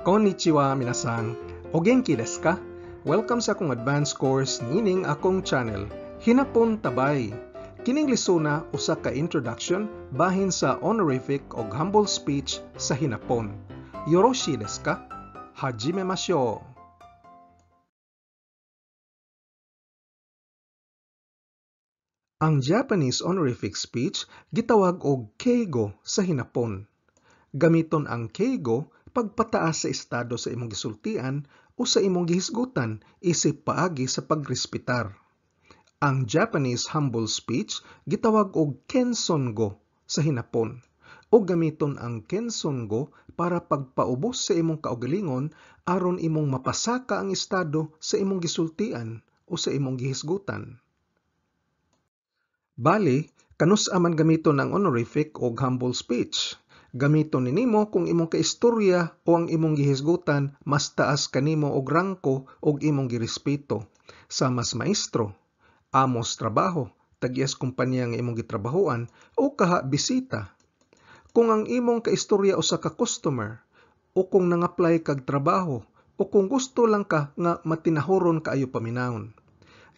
Konnichiwa minasan. O genki desu ka? Welcome sa akong advanced course nining akong channel, Hinapon Tabay. Kining lisuna usa ka introduction bahin sa honorific ug humble speech sa Hinapon. Yoroshi desu ka? Hajimemashou. Ang Japanese honorific speech gitawag og keigo sa Hinapon. Gamiton ang keigo pagpataas sa estado sa imong gisultian o sa imong gihisgutan isip paagi sa pagrespetar. Ang Japanese humble speech gitawag og kensongo sa Hinapon. O gamiton ang kensongo para pagpaubos sa imong kaugalingon aron imong mapasaka ang estado sa imong gisultian o sa imong gihisgutan. Bali, kanus-a man gamiton ang honorific o humble speech. Gamiton ninimo kung imong kaistorya o ang imong gihisgutan mas taas kanimo og rangko og imong girespeto. Sa mas maestro, amos trabaho, tag-iyas kumpanya nga imong gitrabahoan o kaha bisita. Kung ang imong kaistorya usa ka customer o kung nang-apply kag trabaho o kung gusto lang ka nga matinahoron kaayo paminawon.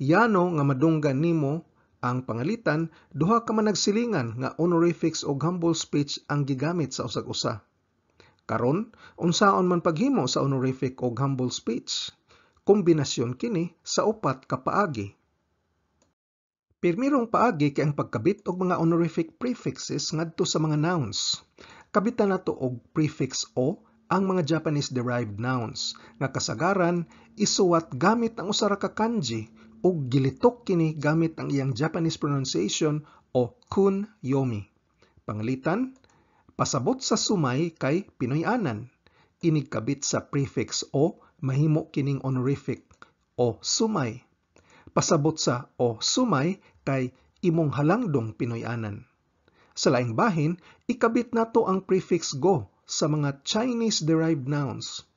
Yano nga madunggan nimo ang pangalitan, duha ka man nagsilingan nga honorifics o humble speech ang gigamit sa usag-usa. Karon, unsaon man paghimo sa honorific o humble speech? Kombinasyon kini sa upat ka paagi. Pirmirong paagi kay ang pagkabit og mga honorific prefixes ngadto sa mga nouns. Kabitan nato og prefix o ang mga Japanese-derived nouns nga kasagaran isuwat gamit ang usa ra ka kanji ug gilitok kini gamit ang iyang Japanese pronunciation o kun-yomi. Pangalitan, pasabot sa sumay kay Pinoy-anan. Inig kabit sa prefix o mahimo kining honorific o sumay. Pasabot sa o sumay kay imong halangdong Pinoy-anan. Sa laing bahin, ikabit nato ang prefix go sa mga Chinese-derived nouns.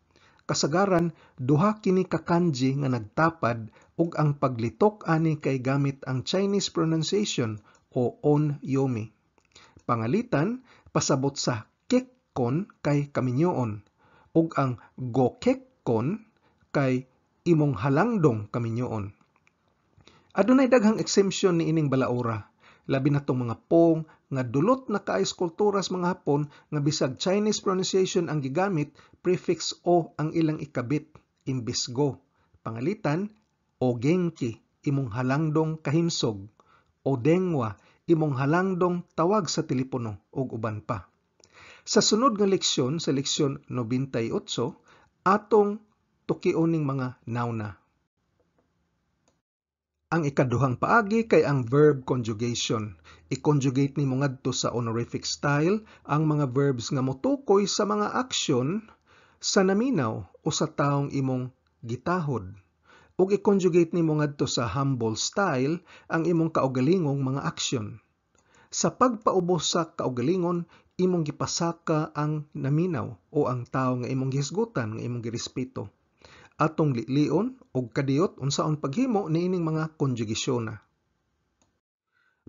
Kasagaran, duha kini ka kanji nga nagtapad ug ang paglitok ani kay gamit ang Chinese pronunciation o on-yomi. Pangalitan, pasabot sa kekkon kay kaminyoon ug ang go-kekkon kay imong halangdong kaminyoon. Adunay daghang exemption ni ining balaura. Labi na tong mga pong nga dulot na kaayos kulturas mga Hapon nga bisag Chinese pronunciation ang gigamit, prefix o ang ilang ikabit, imbis go. Pangalitan, o genki, imong halangdong kahimsog, o dengwa, imong halangdong tawag sa telepono, ug uban pa. Sa sunod nga leksyon, sa leksyon 98, atong tukioning mga nauna. Ang ikaduhang paagi kay ang verb conjugation. I-conjugate nimo ngadto sa honorific style ang mga verbs nga motukoy sa mga aksyon sa naminaw o sa taong imong gitahod. Ug i-conjugate nimo ngadto sa humble style ang imong kaugalingong mga aksyon. Sa pagpaubos sa kaugalingon, imong gipasaka ang naminaw o ang tao nga imong gihisgutan nga imong girespeto. Atong lion og kadiyot unsaon paghimo niining mga konjugasyon.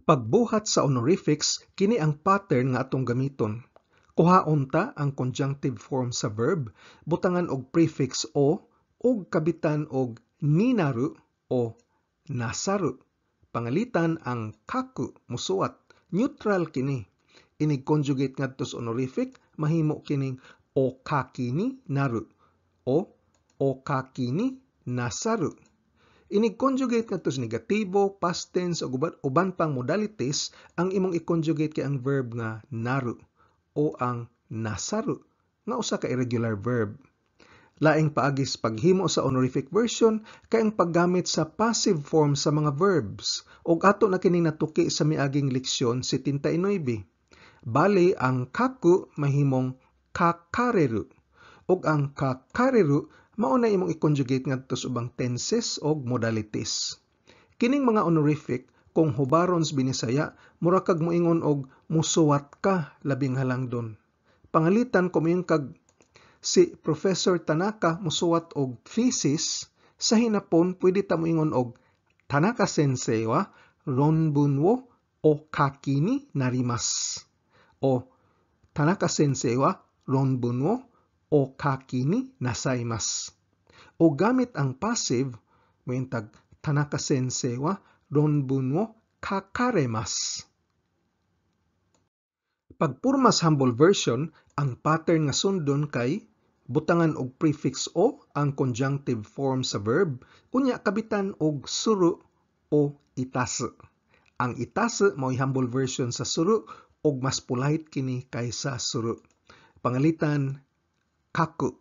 Pagbuhat sa honorifics kini ang pattern nga atong gamiton. Kuhaon ta ang conjunctive form sa verb, butangan og prefix o ug kabitan og ninaru o nasaru. Pangalitan ang kaku musuwat, neutral kini. Inig conjugate ngadto sa honorific, mahimo kining okaki ni naru o okaki ni nasaru. Inig conjugate ngadto sa negatibo, past tense ug uban pang modalities ang imong i-conjugate kay ang verb nga naru o ang nasaru nga usa ka irregular verb. Laing paagis paghimo sa honorific version kay ang paggamit sa passive form sa mga verbs ug ato na kining natuki sa miaging leksyon 79. Bali ang kaku mahimong kakareru ug ang kakareru mao na imong i-conjugate ngadto sa ubang tenses o modalities. Kining mga honorific kung hubaron sa Binisaya, mura kag moingon og musuwat ka labing halangdon. Pangalitan kung moingon kag si Professor Tanaka musuwat og thesis, sa Hinapon pwede ta moingon og Tanaka sensei wa ronbun wo okaki ni narimasu o Tanaka sensei wa ronbun wo okaki ni nasaimasu. O gamit ang passive, mointag Tanaka sensei wa ronbun wo kakaremasu. Pagpurmas humble version, ang pattern nga sundon kay butangan og prefix o ang conjunctive form sa verb, unya kabitan og suru o itasu. Ang itasu mao'y humble version sa suru og mas polite kini kaysa suru. Pangalitan, kaku,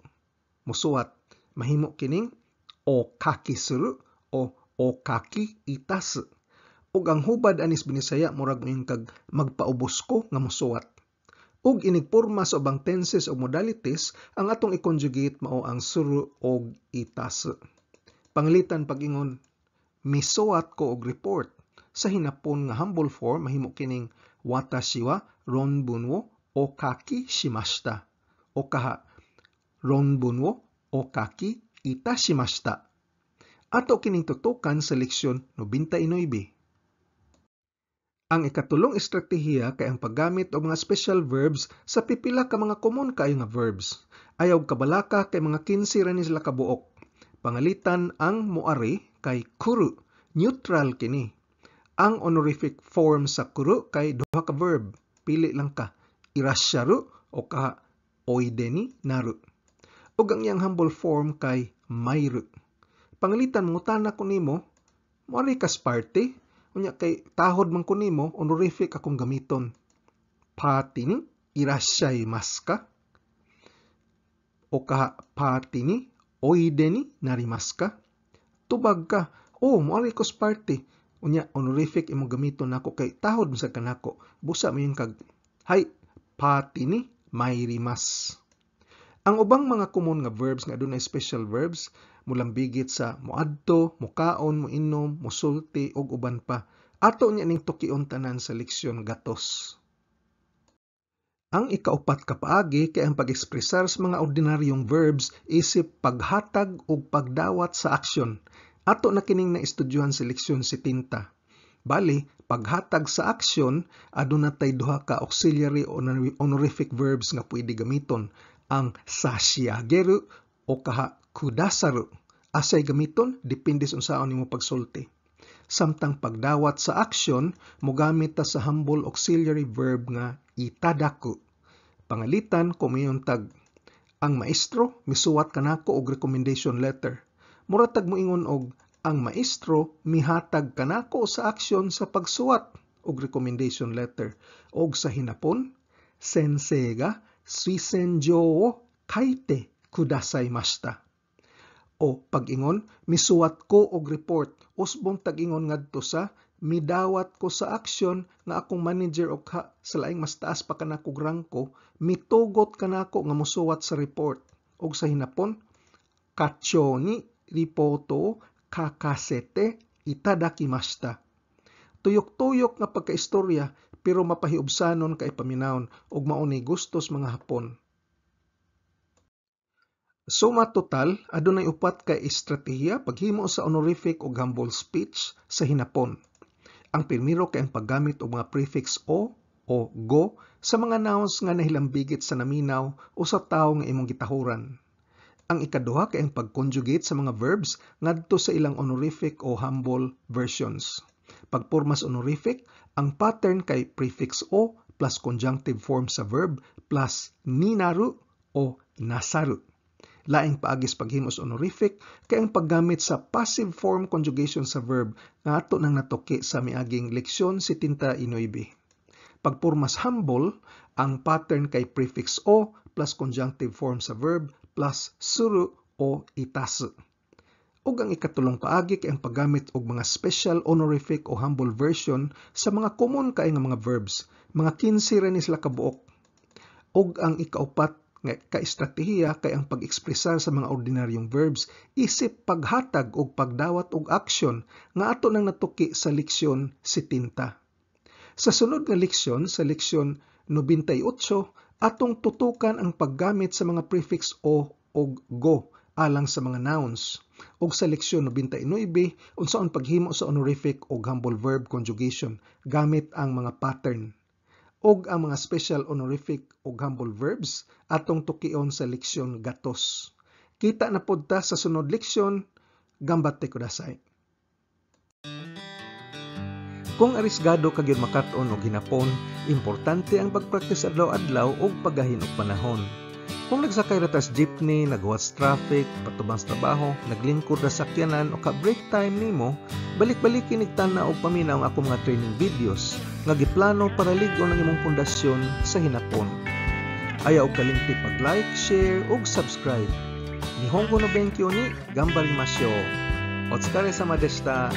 musuwat, mahimo kining okaki suru o okaki itasu. Ug ang hubad anis Binisaya murag moing kag magpaubos ko nga musuwat. Ug inigporma sa ubang tenses o modalities, ang atong i-conjugate mao ang suru og itasu. Pangalitan pag-ingon, misuwat ko og report. Sa hinapon nga humble form, mahimo kining watashi wa ronbun wo okaki shimashita. O kaha, ronbun wo okaki itashimashita. Ato kining tutukan sa leksyon 99. Ang ikatulong estratehiya kay ang paggamit og mga special verbs sa pipila ka mga common kaayo nga verbs. Ayaw kabalaka kay mga 15 ra ni sila kabuok. Pangalitan ang moari kay kuru, neutral kini. Ang honorific form sa kuru kay duha ka verb. Pili lang ka, irasyaru o kaha oide ni naru. Ug ang iyang humble form kay mairu. Pangalitan mutana ko nimo, moari kas parte, unya kay tahod man ko nimo, honorific akong gamiton. Pati ni irashyaimasu ka? O kaha pati ni oide ni narimasu ka? Tubag ka, moari kas parte. Unya honorific imong gamiton nako kay tahod man sa kanako. Busa mo yung kag, hay, pati ni mairimasu. Ang ubang mga common nga verbs nga adunay special verbs, mulambigit sa moadto, mukaon, moinom, musulti, ug uban pa. Ato niya ning tukion tanan sa leksyon gatos. Ang ikaupat ka paagi kay ang pag-ekspresar sa mga ordinaryong verbs isip paghatag ug pagdawat sa aksyon. Ato na kining naistudyohan sa leksyon 70. Bali, paghatag sa aksyon, aduna tay duha ka auxiliary honorific verbs nga pwede gamiton. Ang sashiageru o kaha kudasaru. Asay gamiton, depende sa unsaon nimo pagsulti. Samtang pagdawat sa aksyon, mogamit ta sa humble auxiliary verb nga itadaku. Pangalitan, kumayon tag, ang maestro misuwat kanako og recommendation letter. Muratag mo ingon og, ang maestro mihatag kanako sa aksyon sa pagsuwat og recommendation letter. Og sa hinapon, sensei ga suisenjou wo kaite kudasaimashita. O pag-ingon, misuwat ko og report. Usbong tag-ingon ngadto sa midawat ko sa aksyon nga akong manager o sa laing mas taas pa kanako rangko, mitugot kanako nga musuwat sa report. Og sa hinapon, kacho ni ripoto kakasete itadakimashita. Tuyok-tuyok nga pagkaistorya pero mapahiubsanon kay paminawon ug mauni gustos mga Hapon. Suma total, adunay upat ka estratehiya paghimo sa honorific ug humble speech sa hinapon. Ang primero kay ang paggamit og mga prefix o go sa mga nouns nga nahilambigit sa naminaw o sa tawo nga imong gitahuran. Ang ikaduha kay ang pag-conjugate sa mga verbs ngadto sa ilang honorific o humble versions. Pagpormas honorific, ang pattern kay prefix o plus conjunctive form sa verb plus ninaru o nasaru. Laing paagis paghimos honorific kay ang paggamit sa passive form conjugation sa verb nga ato nang natuki sa miaging leksyon 79. Pagpormas humble, ang pattern kay prefix o plus conjunctive form sa verb plus suru o itasu. Ug ang ikatulong paagi kay ang paggamit og mga special honorific o humble version sa mga common kay nga mga verbs, mga 15 ra ni sila kabuok. Ug ang ikaupat nga ka-estratehiya kay ang pag-ekspresar sa mga ordinaryong verbs isip paghatag og pagdawat og aksyon nga ato nang natuki sa leksyon 70. Sa sunod nga leksyon, sa leksyon 98, atong tutukan ang paggamit sa mga prefix o og go alang sa mga nouns. Ug sa leksyon 99, unsaon paghimo sa honorific o humble verb conjugation gamit ang mga pattern. og ang mga special honorific ug humble verbs atong tukion sa leksyon gatos. Kita na pod ta sa sunod leksyon. Gambate kudasay. Kung arisgado ka gyud makat-on og hinapon, importante ang pagpraktis adlaw-adlaw og paggahin og panahon. Kung nagsakay ra tas jeepney, nagwatch traffic, patubang sa trabaho, naglingkod ra sakyanan o ka break time nimo, balik-balikin igtana og paminaw ang akong mga training videos nga giplano para ligon ang imong pundasyon sa hinapon. Ayaw og kalimti pag-like, share ug subscribe. Nihongo no benkyo ni Gambarimasyo. Otsukare sama deshita.